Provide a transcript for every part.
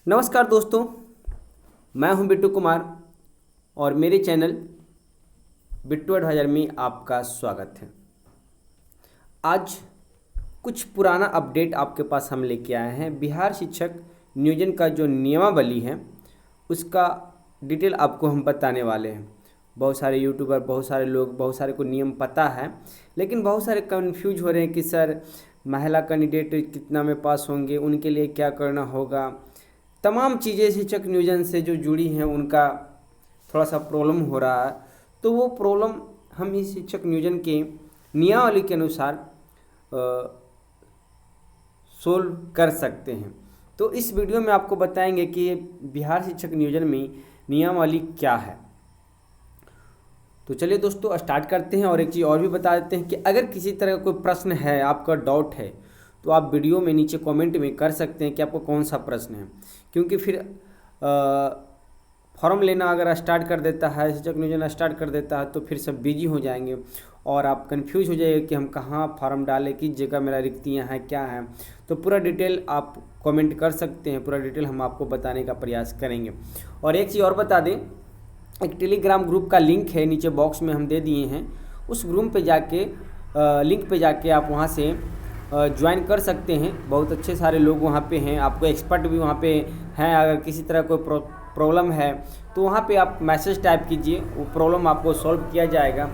नमस्कार दोस्तों, मैं हूं बिट्टू कुमार और मेरे चैनल बिट्टू एडवाइजर में आपका स्वागत है। आज कुछ पुराना अपडेट आपके पास हम लेके आए हैं। बिहार शिक्षक नियोजन का जो नियमावली है उसका डिटेल आपको हम बताने वाले हैं। बहुत सारे यूट्यूबर, बहुत सारे लोग, बहुत सारे को नियम पता है, लेकिन बहुत सारे कंफ्यूज हो रहे हैं कि सर महिला कैंडिडेट कितना में पास होंगे, उनके लिए क्या करना होगा। तमाम चीज़ें शिक्षक नियोजन से जो जुड़ी हैं उनका थोड़ा सा प्रॉब्लम हो रहा है। तो वो प्रॉब्लम हम इस शिक्षक नियोजन के नियमावली के अनुसार सोल्व कर सकते हैं। तो इस वीडियो में आपको बताएंगे कि बिहार शिक्षक नियोजन में नियमावली क्या है। तो चलिए दोस्तों स्टार्ट करते हैं। और एक चीज़ और भी बता देते हैं कि अगर किसी तरह का कोई प्रश्न है, आपका डाउट है, तो आप वीडियो में नीचे कमेंट में कर सकते हैं कि आपको कौन सा प्रश्न है। क्योंकि फिर फॉर्म लेना अगर स्टार्ट कर देता है, शिक्षक नियोजन स्टार्ट कर देता है, तो फिर सब बिजी हो जाएंगे और आप कंफ्यूज हो जाइए कि हम कहाँ फॉर्म डालें, किस जगह मेरा रिक्तियाँ हैं, क्या हैं। तो पूरा डिटेल आप कमेंट कर सकते हैं, पूरा डिटेल हम आपको बताने का प्रयास करेंगे। और एक चीज़ और बता दें, एक टेलीग्राम ग्रुप का लिंक है, नीचे बॉक्स में हम दे दिए हैं। उस ग्रुप पे जाके लिंक पे जाके आप वहाँ से ज्वाइन कर सकते हैं। बहुत अच्छे सारे लोग वहाँ पे हैं, आपको एक्सपर्ट भी वहाँ पे हैं। अगर किसी तरह कोई प्रॉब्लम है तो वहाँ पे आप मैसेज टाइप कीजिए, वो प्रॉब्लम आपको सॉल्व किया जाएगा।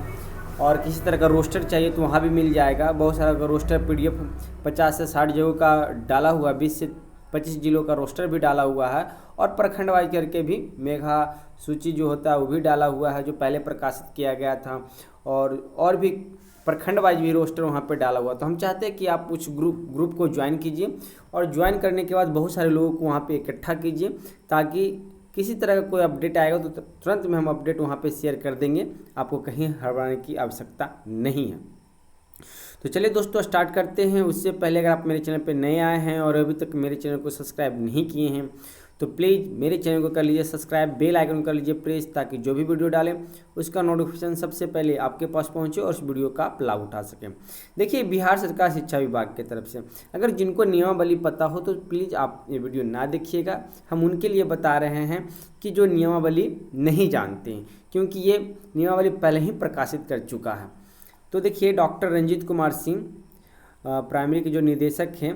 और किसी तरह का रोस्टर चाहिए तो वहाँ भी मिल जाएगा। बहुत सारा रोस्टर PDF 50 से 60 जगहों का डाला हुआ, 20 से 25 जिलों का रोस्टर भी डाला हुआ है। और प्रखंड वाइज करके भी मेघा सूची जो होता है वो भी डाला हुआ है, जो पहले प्रकाशित किया गया था। और भी प्रखंड वाइज भी रोस्टर वहाँ पे डाला हुआ। तो हम चाहते हैं कि आप उस ग्रुप को ज्वाइन कीजिए और ज्वाइन करने के बाद बहुत सारे लोगों को वहाँ पे इकट्ठा कीजिए, ताकि किसी तरह का कोई अपडेट आएगा तो तुरंत में हम अपडेट वहाँ पे शेयर कर देंगे। आपको कहीं हड़बड़ाने की आवश्यकता नहीं है। तो चलिए दोस्तों स्टार्ट करते हैं। उससे पहले अगर आप मेरे चैनल पे नए आए हैं और अभी तक मेरे चैनल को सब्सक्राइब नहीं किए हैं तो प्लीज़ मेरे चैनल को कर लीजिए सब्सक्राइब, बेल आइकन कर लीजिए प्रेस, ताकि जो भी वीडियो डालें उसका नोटिफिकेशन सबसे पहले आपके पास पहुंचे और उस वीडियो का आप लाभ उठा सकें। देखिए, बिहार सरकार शिक्षा विभाग की तरफ से अगर जिनको नियमावली पता हो तो प्लीज़ आप ये वीडियो ना देखिएगा। हम उनके लिए बता रहे हैं कि जो नियमावली नहीं जानते हैं, क्योंकि ये नियमावली पहले ही प्रकाशित कर चुका है। तो देखिए, डॉक्टर रंजीत कुमार सिंह प्राइमरी के जो निदेशक हैं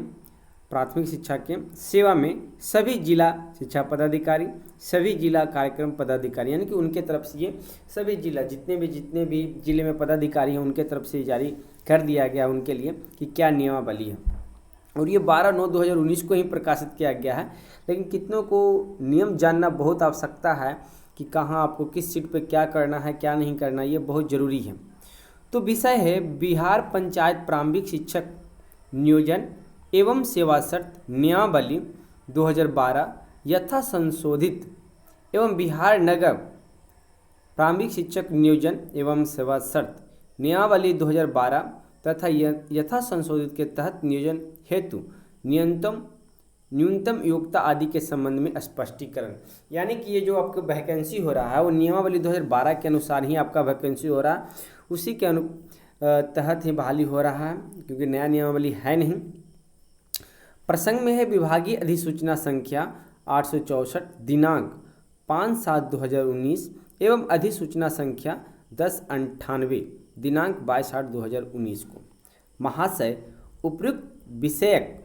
प्राथमिक शिक्षा के सेवा में, सभी जिला शिक्षा पदाधिकारी, सभी जिला कार्यक्रम पदाधिकारी, यानी कि उनके तरफ से ये सभी जिला जितने भी जिले में पदाधिकारी हैं उनके तरफ से जारी कर दिया गया उनके लिए कि क्या नियमावली है। और ये 12/9/2019 को ही प्रकाशित किया गया है। लेकिन कितनों को नियम जानना बहुत आवश्यकता है कि कहाँ आपको किस सीट पर क्या करना है, क्या नहीं करना, ये बहुत ज़रूरी है। तो विषय है बिहार पंचायत प्रारंभिक शिक्षक नियोजन एवं सेवा शर्त नियमावली 2012 यथा संशोधित एवं बिहार नगर प्रारंभिक शिक्षक नियोजन एवं सेवा शर्त नियमावली 2012 तथा यथा संशोधित के तहत नियोजन हेतु न्यूनतम योग्यता आदि के संबंध में स्पष्टीकरण। यानी कि ये जो आपका वैकेंसी हो रहा है वो नियमावली 2012 के अनुसार ही आपका वैकेंसी हो रहा है, उसी के तहत ही बहाली हो रहा है, क्योंकि नया नियमावली है नहीं। प्रसंग में है विभागीय अधिसूचना संख्या 864 दिनांक 5/7/2019 एवं अधिसूचना संख्या 1098 दिनांक 22/8/2019 को। महाशय, उपयुक्त विषयक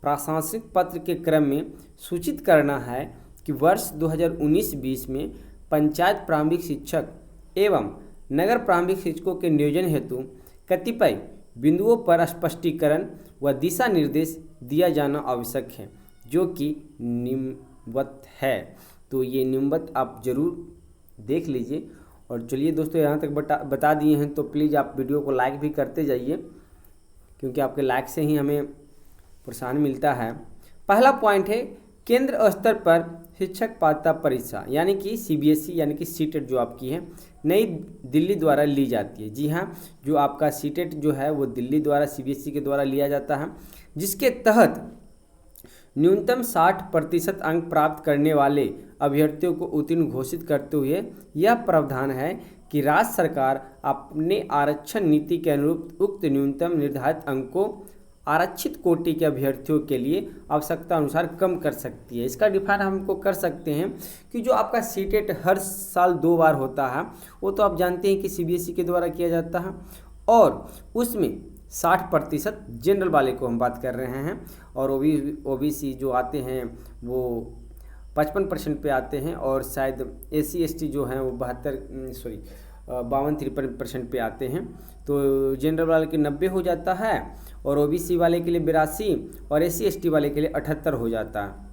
प्रशासनिक पत्र के क्रम में सूचित करना है कि वर्ष 2019-20 में पंचायत प्रारंभिक शिक्षक एवं नगर प्रारंभिक शिक्षकों के नियोजन हेतु कतिपय बिंदुओं पर स्पष्टीकरण व दिशा निर्देश दिया जाना आवश्यक है, जो कि निम्नवत है। तो ये निम्नवत आप जरूर देख लीजिए। और चलिए दोस्तों, यहाँ तक बता दिए हैं तो प्लीज़ आप वीडियो को लाइक भी करते जाइए, क्योंकि आपके लाइक से ही हमें प्रोत्साहन मिलता है। पहला पॉइंट है केंद्र स्तर पर शिक्षक पात्रता परीक्षा, यानी कि CBSE यानी कि सीटेट जो आपकी है नई दिल्ली द्वारा ली जाती है। जी हाँ, जो आपका सीटेट जो है वो दिल्ली द्वारा CBSE के द्वारा लिया जाता है, जिसके तहत न्यूनतम 60% अंक प्राप्त करने वाले अभ्यर्थियों को उत्तीर्ण घोषित करते हुए यह प्रावधान है कि राज्य सरकार अपने आरक्षण नीति के अनुरूप उक्त न्यूनतम निर्धारित अंक को आरक्षित कोटि के अभ्यर्थियों के लिए आवश्यकता अनुसार कम कर सकती है। इसका डिफाइन हमको कर सकते हैं कि जो आपका सीटेट हर साल 2 बार होता है, वो तो आप जानते हैं कि सीबीएसई के द्वारा किया जाता है, और उसमें 60% जनरल वाले को हम बात कर रहे हैं, और ओबीसी जो आते हैं वो 55% पे आते हैं, और शायद एससी एसटी जो हैं वो 52-53% पे आते हैं। तो जनरल वाले के 90 हो जाता है, और ओबीसी वाले के लिए 82 और एससी एसटी वाले के लिए 78 हो जाता है।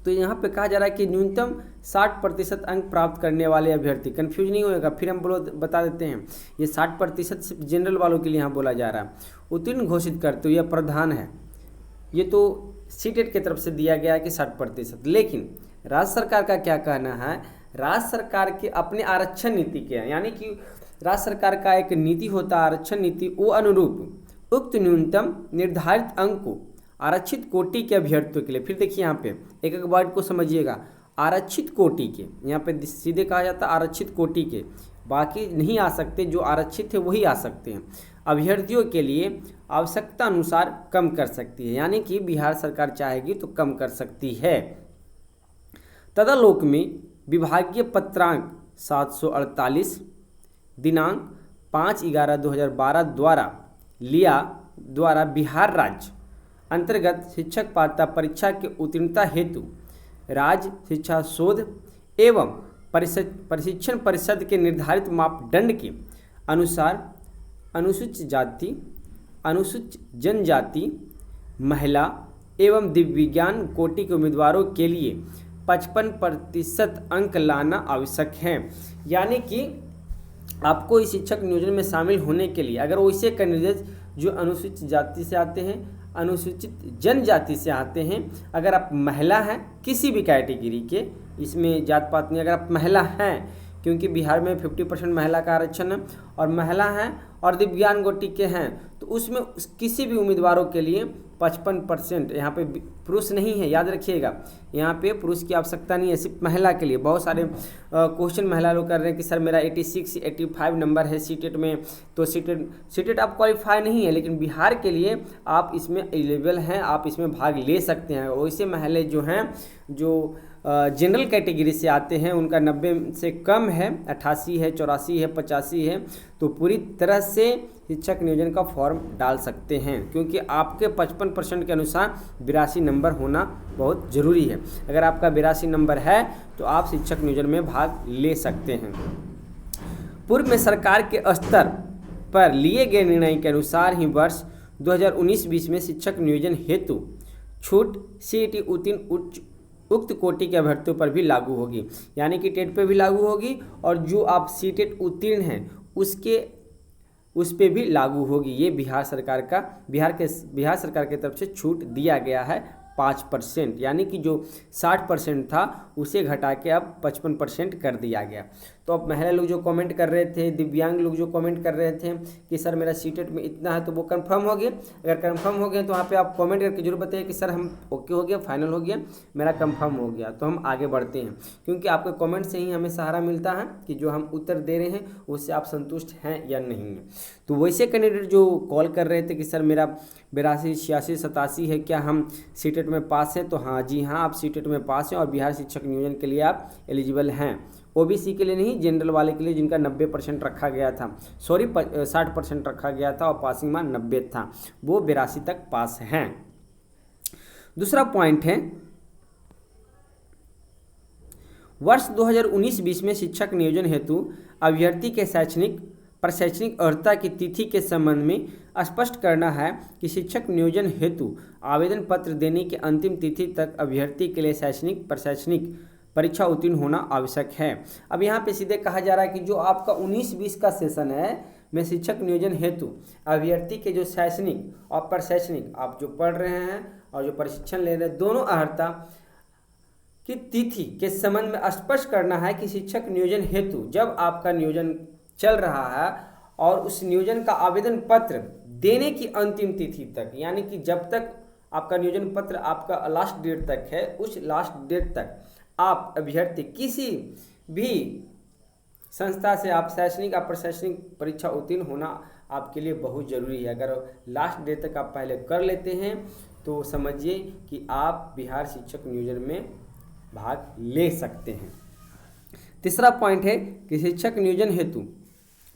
तो यहाँ पे कहा जा रहा है कि न्यूनतम 60% अंक प्राप्त करने वाले अभ्यर्थी, कन्फ्यूज नहीं होएगा, फिर हम बता देते हैं, ये 60% सिर्फ जनरल वालों के लिए यहाँ बोला जा रहा है, उत्तीर्ण घोषित करते हुए, यह प्रधान है, ये तो सीटेट की तरफ से दिया गया है कि 60%। लेकिन राज्य सरकार का क्या कहना है, राज्य सरकार के अपने आरक्षण नीति के हैं, यानी कि राज्य सरकार का एक नीति होता है आरक्षण नीति, वो अनुरूप उक्त न्यूनतम निर्धारित अंक को आरक्षित कोटि के अभ्यर्थियों के लिए, फिर देखिए यहाँ पे एक एक वर्ड को समझिएगा, आरक्षित कोटि के, यहाँ पे सीधे कहा जाता है आरक्षित कोटि के, बाकी नहीं आ सकते, जो आरक्षित है वही आ सकते हैं, अभ्यर्थियों के लिए आवश्यकता अनुसार कम कर सकती है, यानी कि बिहार सरकार चाहेगी तो कम कर सकती है। तदालोक में विभागीय पत्रांक 748 दिनांक 5/11/2012 द्वारा बिहार राज्य अंतर्गत शिक्षक पात्रता परीक्षा के उत्तीर्णता हेतु राज्य शिक्षा शोध एवं प्रशिक्षण परिषद के निर्धारित मापदंड के अनुसार अनुसूचित जाति, अनुसूचित जनजाति, महिला एवं दिव्यांग कोटि के उम्मीदवारों के लिए 55% अंक लाना आवश्यक है। यानी कि आपको इस शिक्षक नियोजन में शामिल होने के लिए, अगर वैसे कैंडिडेट जो अनुसूचित जाति से आते हैं, अनुसूचित जनजाति से आते हैं, अगर आप महिला हैं किसी भी कैटेगरी के, इसमें जात पात नहीं, अगर आप महिला हैं, क्योंकि बिहार में 50% महिला का आरक्षण है, और महिला हैं और दिव्यांग कोटि के हैं, तो उसमें किसी भी उम्मीदवारों के लिए 55%, यहाँ पे पुरुष नहीं है, याद रखिएगा, यहाँ पे पुरुष की आवश्यकता नहीं है, सिर्फ महिला के लिए। बहुत सारे क्वेश्चन महिला लोग कर रहे हैं कि सर मेरा 86 85 नंबर है सीटेट में, तो सीटेट आप क्वालिफाई नहीं है, लेकिन बिहार के लिए आप इसमें एलिजिबल हैं, आप इसमें भाग ले सकते हैं। वैसे महिला जो हैं जो जनरल कैटेगरी से आते हैं, उनका 90 से कम है, 88 है, 84 है, 85 है, तो पूरी तरह से शिक्षक नियोजन का फॉर्म डाल सकते हैं, क्योंकि आपके 55% के अनुसार 82 नंबर होना बहुत ज़रूरी है। अगर आपका 82 नंबर है तो आप शिक्षक नियोजन में भाग ले सकते हैं। पूर्व में सरकार के स्तर पर लिए गए निर्णय के अनुसार ही वर्ष 2019-20 में शिक्षक नियोजन हेतु छूट सीईटी उत्तीर्ण उक्त कोटि के अभ्यर्थियों पर भी लागू होगी, यानी कि टेट पे भी लागू होगी, और जो आप सीटेट उत्तीर्ण हैं उस पे भी लागू होगी। ये बिहार सरकार की तरफ से छूट दिया गया है 5%, यानी कि जो 60% था उसे घटा के अब 55% कर दिया गया। तो अब महिला लोग जो कमेंट कर रहे थे, दिव्यांग लोग जो कमेंट कर रहे थे कि सर मेरा सीटेट में इतना है, तो वो कंफर्म हो गया। अगर कंफर्म हो गया तो वहाँ पे आप कमेंट करके जरूर बताइए कि सर हम ओके हो गया, फाइनल हो गया, मेरा कंफर्म हो गया। तो हम आगे बढ़ते हैं, क्योंकि आपके कमेंट से ही हमें सहारा मिलता है कि जो हम उत्तर दे रहे हैं उससे आप संतुष्ट हैं या नहीं है। तो वैसे कैंडिडेट जो कॉल कर रहे थे कि सर मेरा 82 86 87 है, क्या हम सीटेट में पास हैं, तो हाँ जी हाँ, आप सीटेट में पास हैं और बिहार शिक्षक नियोजन के लिए आप एलिजिबल हैं। ओबीसी के लिए नहीं, जनरल वाले के लिए जिनका 90% रखा गया था, 60% रखा गया था और पासिंग मार्क 90 था, वो 82 तक पास हैं। दूसरा पॉइंट है, वर्ष 2019-20 में शिक्षक नियोजन हेतु अभ्यर्थी के प्रशैक्षणिक अर्हता की तिथि के संबंध में स्पष्ट करना है कि शिक्षक नियोजन हेतु आवेदन पत्र देने की अंतिम तिथि तक अभ्यर्थी के लिए प्रशैक्षणिक परीक्षा उत्तीर्ण होना आवश्यक है। अब यहाँ पे सीधे कहा जा रहा है कि जो आपका 19-20 का सेशन है में शिक्षक नियोजन हेतु अभ्यर्थी के जो शैक्षणिक और प्रशैक्षणिक, आप जो पढ़ रहे हैं और जो प्रशिक्षण ले रहे हैं, दोनों अर्हता की तिथि के संबंध में स्पष्ट करना है कि शिक्षक नियोजन हेतु जब आपका नियोजन चल रहा है और उस नियोजन का आवेदन पत्र देने की अंतिम तिथि तक, यानी कि जब तक आपका नियोजन पत्र आपका लास्ट डेट तक है, उस लास्ट डेट तक आप अभ्यर्थी किसी भी संस्था से आप शैक्षणिक या प्रशैक्षणिक परीक्षा उत्तीर्ण होना आपके लिए बहुत ज़रूरी है। अगर लास्ट डे तक आप पहले कर लेते हैं तो समझिए कि आप बिहार शिक्षक नियोजन में भाग ले सकते हैं। तीसरा पॉइंट है कि शिक्षक नियोजन हेतु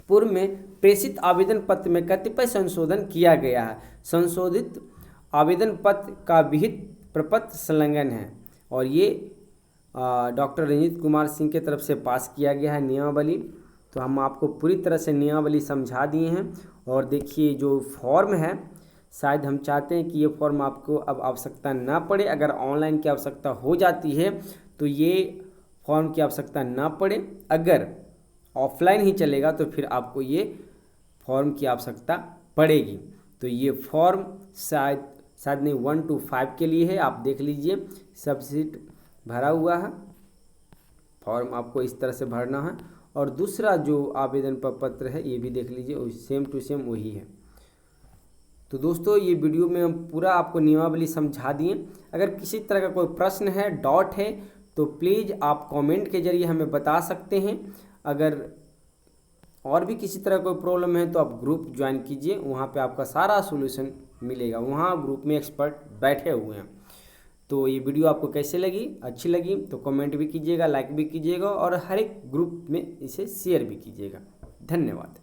पूर्व में प्रेषित आवेदन पत्र में कतिपय संशोधन किया गया है। संशोधित आवेदन पत्र का विहित प्रपत्र संलग्न है और ये डॉक्टर रंजीत कुमार सिंह के तरफ से पास किया गया है नियमावली। तो हम आपको पूरी तरह से नियमावली समझा दिए हैं। और देखिए जो फॉर्म है, शायद हम चाहते हैं कि ये फॉर्म आपको अब आवश्यकता ना पड़े। अगर ऑनलाइन की आवश्यकता हो जाती है तो ये फॉर्म की आवश्यकता ना पड़े। अगर ऑफलाइन ही चलेगा तो फिर आपको ये फॉर्म की आवश्यकता पड़ेगी। तो ये फॉर्म शायद नहीं 1 to 5 के लिए है। आप देख लीजिए सब सीट भरा हुआ है। फॉर्म आपको इस तरह से भरना है। और दूसरा जो आवेदन पत्र है ये भी देख लीजिए, सेम टू सेम वही है। तो दोस्तों ये वीडियो में हम पूरा आपको नियमावली समझा दिए। अगर किसी तरह का कोई प्रश्न है, डाउट है, तो प्लीज़ आप कमेंट के जरिए हमें बता सकते हैं। अगर और भी किसी तरह कोई प्रॉब्लम है तो आप ग्रुप ज्वाइन कीजिए, वहाँ पे आपका सारा सॉल्यूशन मिलेगा। वहाँ ग्रुप में एक्सपर्ट बैठे हुए हैं। तो ये वीडियो आपको कैसे लगी, अच्छी लगी तो कमेंट भी कीजिएगा, लाइक भी कीजिएगा और हर एक ग्रुप में इसे शेयर भी कीजिएगा। धन्यवाद।